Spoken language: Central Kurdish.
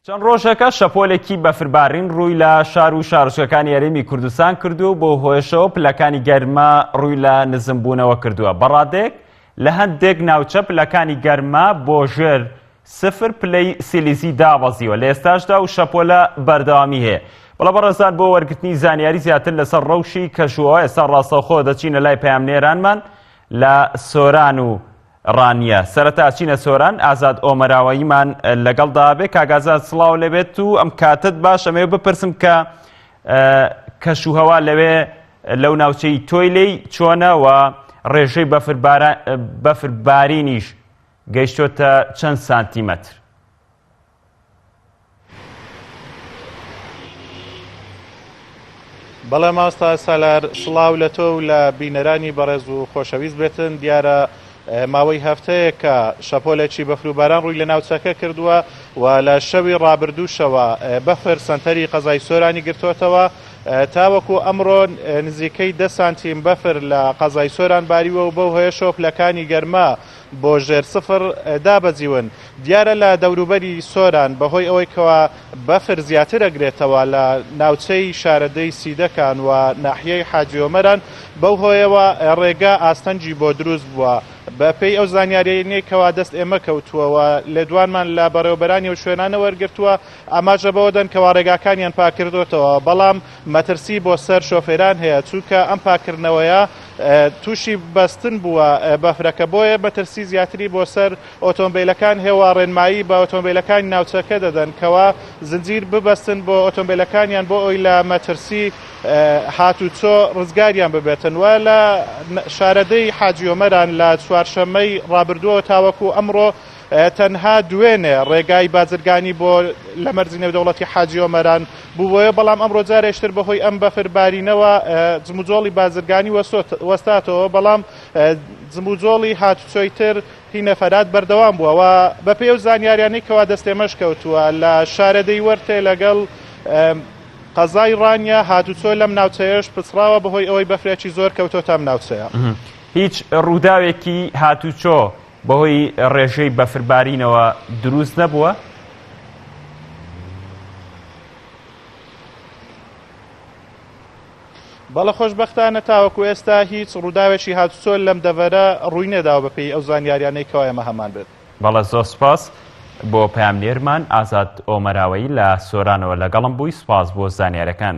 چەند ڕۆژەکە شەپۆلێکی بەفربارین ڕووی لە شار و شارۆچکەکانی یاریمی کوردستان کردو بۆ هۆیشەوە پلەکانی گەرمە ڕووی لە نزمبوونەوە کردووە. بەڕادێک لە هەندێک ناوچە پلەکانی گەرمە بۆ ژێر 0 پلەی سیلیزی دابەزیوە لە ئێستاشدا و شەپۆلە بەردەوامی هەیە. بەڵام بەڕێزان بۆ وەرگرتنی زانیاری زیاتر لەسەر ڕەوشی کەشوهەوا ئێستا ڕاستەوخۆ دەچینە لای پەیامنێرانمان لە سۆران و ڕانیە. سەرەتا چینە سۆران، ئازاد ئۆمەراوەییمان لەگەڵدا بێ. کاگازاد سڵاو لەبێت و ئەم کاتت باش ئەمێ بپرسم کە کەشوهەوا لەوێ لەو ناوچەی تۆی لێی چۆنە و ڕێژەی بەفربارینیش گەیشتۆتە چەند سانتیمەتر؟ بەڵێ ماستا سالار، سڵاو لە تۆ و لە بینەرانی بەڕێز و خۆشەویست بێتن. دیارە ماوەی هەفتەیە کە شەپۆلێکی بەفروباران ڕووی لە ناوچەکە کردووە و لە شەوی ڕابردووشەوە بەفر سەنتەری قەزای سۆرانی گرتوتەوە. تاوەکو ئەمڕۆ نزیکەی 10 سانتیم بەفر لە قەزای سۆران باریوە و بەو هۆیە شۆپلەکانی گەرمە بۆ ژێر 0 دابەزیون. دیارە لە دەوروبەری سۆران بەهۆی ئەوەی کەوا بەفر زیاتر ئەگرێتەوە لە ناوچەی شارەدەی سیدەکان و ناحیەی حاجی ئۆمەران، بەو هۆیەوە ڕێگا ئاستەنجی بۆ دروست بووە. بەپێی ئەو زانیاریەکەوا دەست ئێمە کەوتووەوە لە دوانمان لە بەڕێوەبەرانی و شوێنانە وەرگرتووە ئاماژە بەوە دەن کەوا ڕێگاکانیان پاکردوتەوە. بەڵام مەترسی بۆ سەر شۆفێران هەیە، چونکە ئەم پاکردنەوەیە تووشی بەستن بووە بەفرەکە، بۆیە مەترسی زیاتری بۆ سەر ئۆتۆمبیلەکان هێوا ڕێنمایی بە ئۆتۆمبیلەکانی ناوچەکە دەدەن کەوا زنجیر ببەستن بۆ ئۆتۆمبیلەکانیان بۆ ئەوی لە مەترسی هاتوچۆ ڕزگاریان ببێتن. وە لە شارەدەی حاجی ئۆمەران لە چوارشەممەی ڕابردووە تاوەکو ئەمڕۆ تەنها دوێنێ ڕێگای بازرگانی بۆ لە مەرزی نێودەوڵەتی حاجی ئۆمەران بووە. بەڵام ئەمڕۆ جارێشتر بەهۆی ئەم بەفربارینەوە جموجۆڵی بازرگانی وەستاتەوە، بەڵام جموجۆڵی هاتوچۆی تر هینەفەرات بەردەوام بووە. بەپێی ئەو زانیاریانەی کەوا دەستێمەش کەوتووە لە شارەدەی وەرتێ لەگەڵ قەزای ڕانیە هاتوچۆ لەم ناوچەیەش پچراوە بەهۆی ئەوەی بەفرێکی زۆر کەوتۆتە ئەم ناوچەیە. هیچ ڕووداوێکی هاتوچۆ بەهۆی ڕێژەی بەفربارینەوە دروست نەبووە؟ بەڵە خۆشبەختانە تاوەکو ئێستا هیچ ڕووداوێکی هاتوچۆ لەم دەڤەرە ڕووی نەداوە بەپێی ئەو زانیاریانەی کەوا ئێمە هەمان بێت. بەڵە زۆر سپاس بۆ پەیامنێرمان ئازاد ئۆمەراوەیی لە سۆرانەوە لەگەڵم بووی. سپاس بۆ زانیاریەکان.